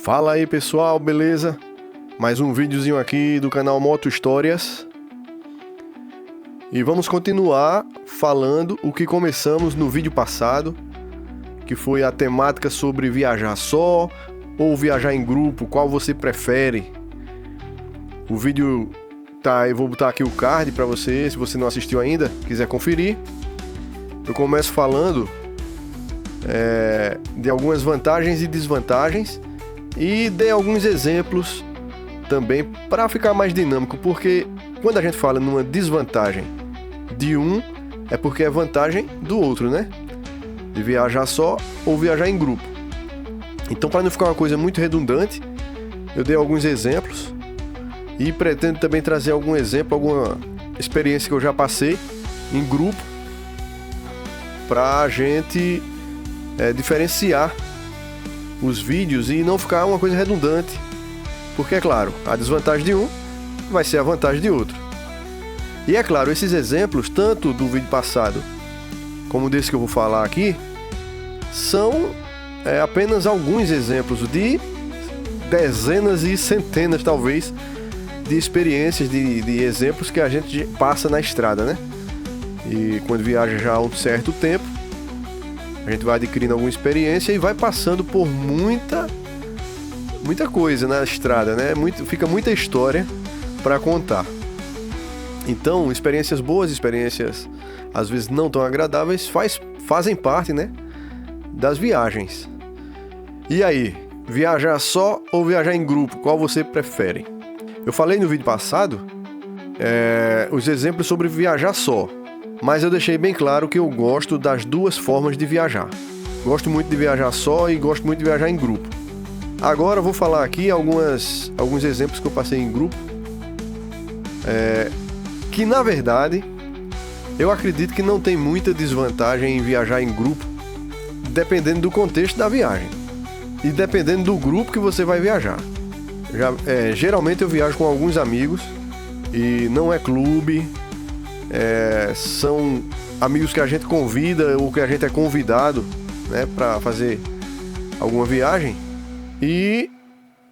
Fala aí pessoal, beleza? Mais um videozinho aqui do canal Moto Histórias. E vamos continuar falando o que começamos no vídeo passado, que foi a temática sobre viajar só ou viajar em grupo, qual você prefere. O vídeo tá, eu vou botar aqui o card para você, se você não assistiu ainda, quiser conferir. Eu começo falando de algumas vantagens e desvantagens e dei alguns exemplos também para ficar mais dinâmico, porque quando a gente fala numa desvantagem de um, é porque é vantagem do outro, né? De viajar só ou viajar em grupo. Então, para não ficar uma coisa muito redundante, eu dei alguns exemplos e pretendo também trazer algum exemplo, alguma experiência que eu já passei em grupo, para a gente diferenciar os vídeos e não ficar uma coisa redundante, porque é claro, a desvantagem de um vai ser a vantagem de outro. E é claro, esses exemplos, tanto do vídeo passado como desse que eu vou falar aqui, são apenas alguns exemplos de dezenas e centenas, talvez, de experiências, de exemplos que a gente passa na estrada, né? E quando viaja já há um certo tempo, a gente vai adquirindo alguma experiência e vai passando por muita coisa na estrada, né? Fica muita história para contar. Então, experiências boas, experiências às vezes não tão agradáveis, fazem parte, né, das viagens. E aí, viajar só ou viajar em grupo? Qual você prefere? Eu falei no vídeo passado os exemplos sobre viajar só, mas eu deixei bem claro que eu gosto das duas formas de viajar. Gosto muito de viajar só e gosto muito de viajar em grupo. Agora eu vou falar aqui alguns exemplos que eu passei em grupo, que na verdade eu acredito que não tem muita desvantagem em viajar em grupo, dependendo do contexto da viagem e dependendo do grupo que você vai viajar. Geralmente eu viajo com alguns amigos e não é clube. São amigos que a gente convida ou que a gente é convidado, né, para fazer alguma viagem. E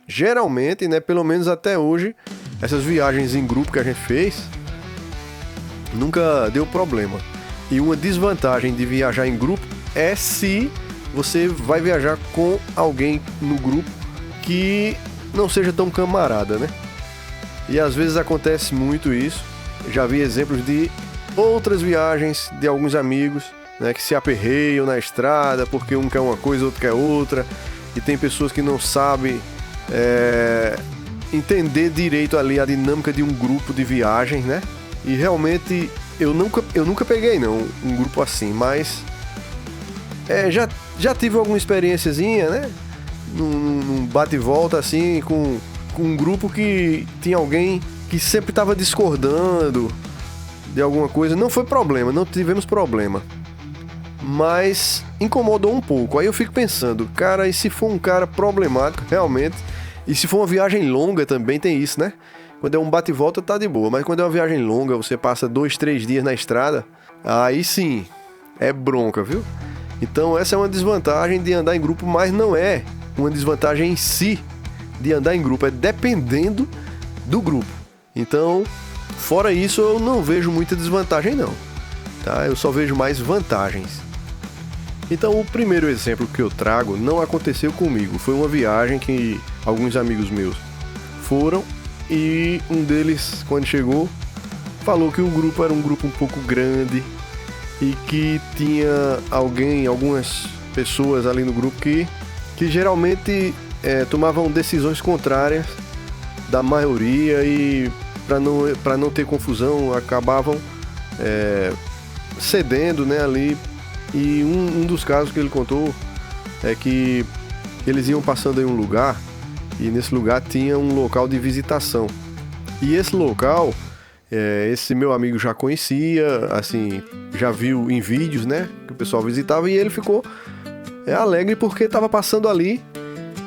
geralmente, né, pelo menos até hoje, essas viagens em grupo que a gente fez nunca deu problema. E uma desvantagem de viajar em grupo é se você vai viajar com alguém no grupo que não seja tão camarada, né? E às vezes acontece muito isso. Já vi exemplos de outras viagens de alguns amigos, né, que se aperreiam na estrada porque um quer uma coisa, outro quer outra, e tem pessoas que não sabem entender direito ali a dinâmica de um grupo de viagem, né? E realmente eu nunca peguei não um grupo assim, mas já tive alguma experiênciazinha, né? Num bate e volta assim com um grupo que tinha alguém que sempre estava discordando de alguma coisa. Não foi problema, não tivemos problema, mas incomodou um pouco. Aí eu fico pensando, cara, e se for um cara problemático realmente, e se for uma viagem longa também tem isso, né? Quando é um bate e volta tá de boa, mas quando é uma viagem longa, você passa 2-3 dias na estrada, aí sim, é bronca, viu? Então essa é uma desvantagem de andar em grupo, mas não é uma desvantagem em si de andar em grupo, é dependendo do grupo. Então, fora isso, eu não vejo muita desvantagem não, tá? Eu só vejo mais vantagens. Então, o primeiro exemplo que eu trago não aconteceu comigo. Foi uma viagem que alguns amigos meus foram e um deles, quando chegou, falou que o grupo era um grupo um pouco grande e que tinha algumas pessoas ali no grupo que geralmente tomavam decisões contrárias da maioria e para não ter confusão acabavam cedendo, né, ali. E um dos casos que ele contou é que eles iam passando em um lugar e nesse lugar tinha um local de visitação. E esse local, esse meu amigo já conhecia, assim, já viu em vídeos, né, que o pessoal visitava, e ele ficou alegre porque estava passando ali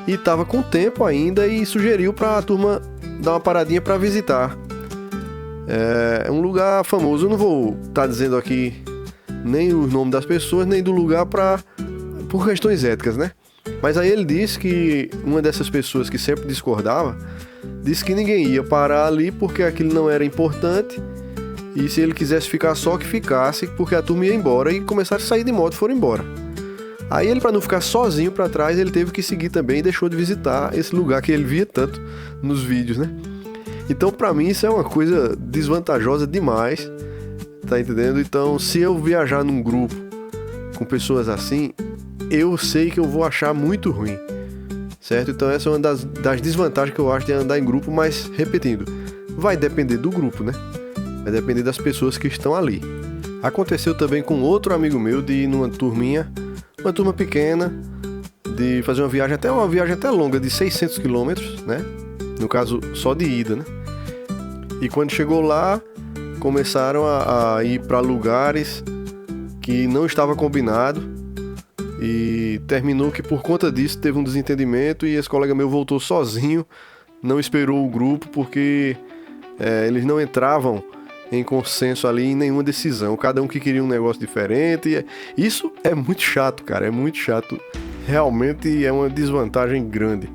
e estava com tempo ainda e sugeriu para a turma dar uma paradinha para visitar. É um lugar famoso, eu não vou estar dizendo aqui nem o nome das pessoas, nem do lugar por questões éticas, né? Mas aí ele disse que uma dessas pessoas que sempre discordava, disse que ninguém ia parar ali porque aquilo não era importante, e se ele quisesse ficar só, que ficasse, porque a turma ia embora e começaram a sair de moto e foram embora. Aí ele, para não ficar sozinho para trás, ele teve que seguir também e deixou de visitar esse lugar que ele via tanto nos vídeos, né? Então, para mim, isso é uma coisa desvantajosa demais, tá entendendo? Então, se eu viajar num grupo com pessoas assim, eu sei que eu vou achar muito ruim, certo? Então, essa é uma das desvantagens que eu acho de andar em grupo, mas, repetindo, vai depender do grupo, né? Vai depender das pessoas que estão ali. Aconteceu também com outro amigo meu de ir numa turminha, uma turma pequena, de fazer uma viagem até longa, de 600 quilômetros, né? No caso, só de ida, né? E quando chegou lá, começaram a ir para lugares que não estava combinado, e terminou que por conta disso teve um desentendimento e esse colega meu voltou sozinho, não esperou o grupo, porque eles não entravam em consenso ali em nenhuma decisão, cada um que queria um negócio diferente, e isso é muito chato, cara, é muito chato, realmente é uma desvantagem grande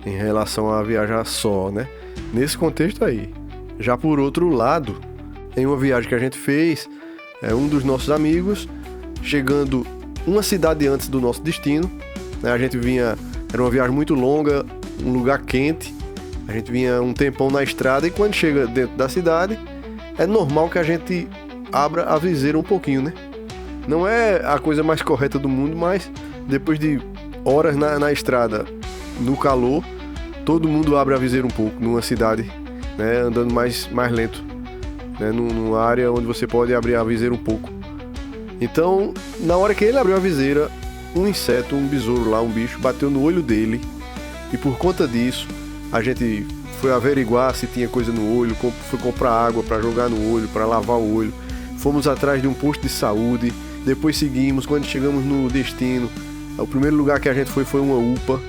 em relação a viajar só, né? Nesse contexto aí. Já por outro lado, em uma viagem que a gente fez, um dos nossos amigos, chegando uma cidade antes do nosso destino, né? A gente vinha, era uma viagem muito longa, um lugar quente, a gente vinha um tempão na estrada, e quando chega dentro da cidade, é normal que a gente abra a viseira um pouquinho, né? Não é a coisa mais correta do mundo, mas depois de horas na estrada, no calor, todo mundo abre a viseira um pouco numa cidade, né, andando mais lento, né, numa área onde você pode abrir a viseira um pouco. Então, na hora que ele abriu a viseira, um inseto, um besouro lá, um bicho, bateu no olho dele, e por conta disso, a gente foi averiguar se tinha coisa no olho, foi comprar água para jogar no olho, para lavar o olho, fomos atrás de um posto de saúde, depois seguimos, quando chegamos no destino, o primeiro lugar que a gente foi uma UPA.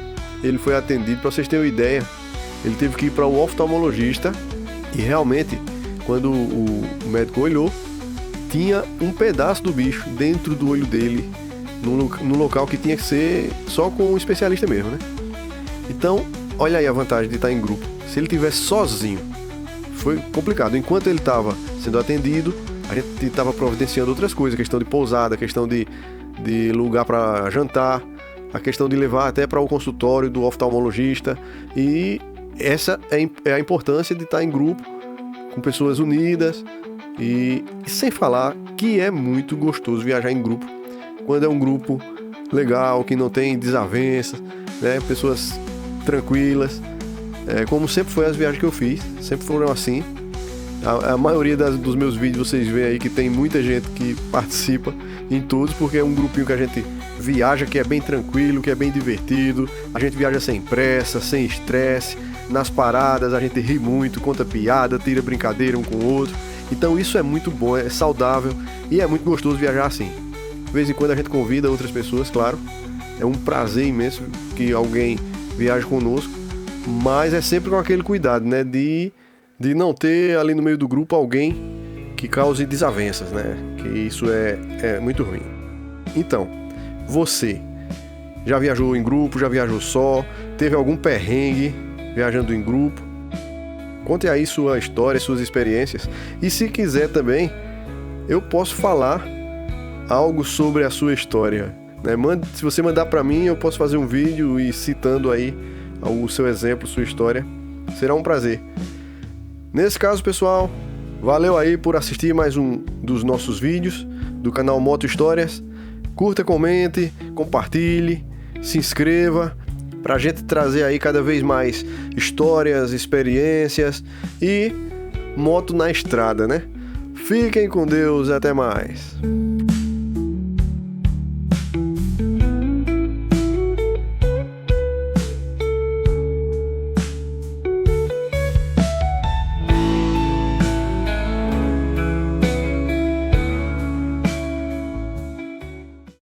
Ele foi atendido, para vocês terem uma ideia, ele teve que ir para o oftalmologista, e realmente, quando o médico olhou, tinha um pedaço do bicho dentro do olho dele, no local que tinha que ser só com um especialista mesmo, né? Então, olha aí a vantagem de estar em grupo. Se ele estivesse sozinho, foi complicado. Enquanto ele estava sendo atendido, a gente estava providenciando outras coisas, questão de pousada, questão de lugar para jantar, a questão de levar até para o consultório do oftalmologista, e essa é a importância de estar em grupo, com pessoas unidas, e sem falar que é muito gostoso viajar em grupo, quando é um grupo legal, que não tem desavenças, né, pessoas tranquilas, como sempre foi as viagens que eu fiz, sempre foram assim. A maioria dos meus vídeos vocês veem aí que tem muita gente que participa em todos, porque é um grupinho que a gente viaja, que é bem tranquilo, que é bem divertido, a gente viaja sem pressa, sem estresse, nas paradas a gente ri muito, conta piada, tira brincadeira um com o outro, então isso é muito bom, é saudável e é muito gostoso viajar assim. De vez em quando a gente convida outras pessoas, claro, é um prazer imenso que alguém viaje conosco, mas é sempre com aquele cuidado, né, de não ter ali no meio do grupo alguém que cause desavenças, né, que isso é muito ruim. Então, você já viajou em grupo, já viajou só, teve algum perrengue viajando em grupo? Conte aí sua história, suas experiências, e se quiser também, eu posso falar algo sobre a sua história, né? Se você mandar para mim, eu posso fazer um vídeo e citando aí o seu exemplo, sua história, será um prazer. Nesse caso, pessoal, valeu aí por assistir mais um dos nossos vídeos do canal Moto Histórias. Curta, comente, compartilhe, se inscreva, pra gente trazer aí cada vez mais histórias, experiências e moto na estrada, né? Fiquem com Deus, até mais.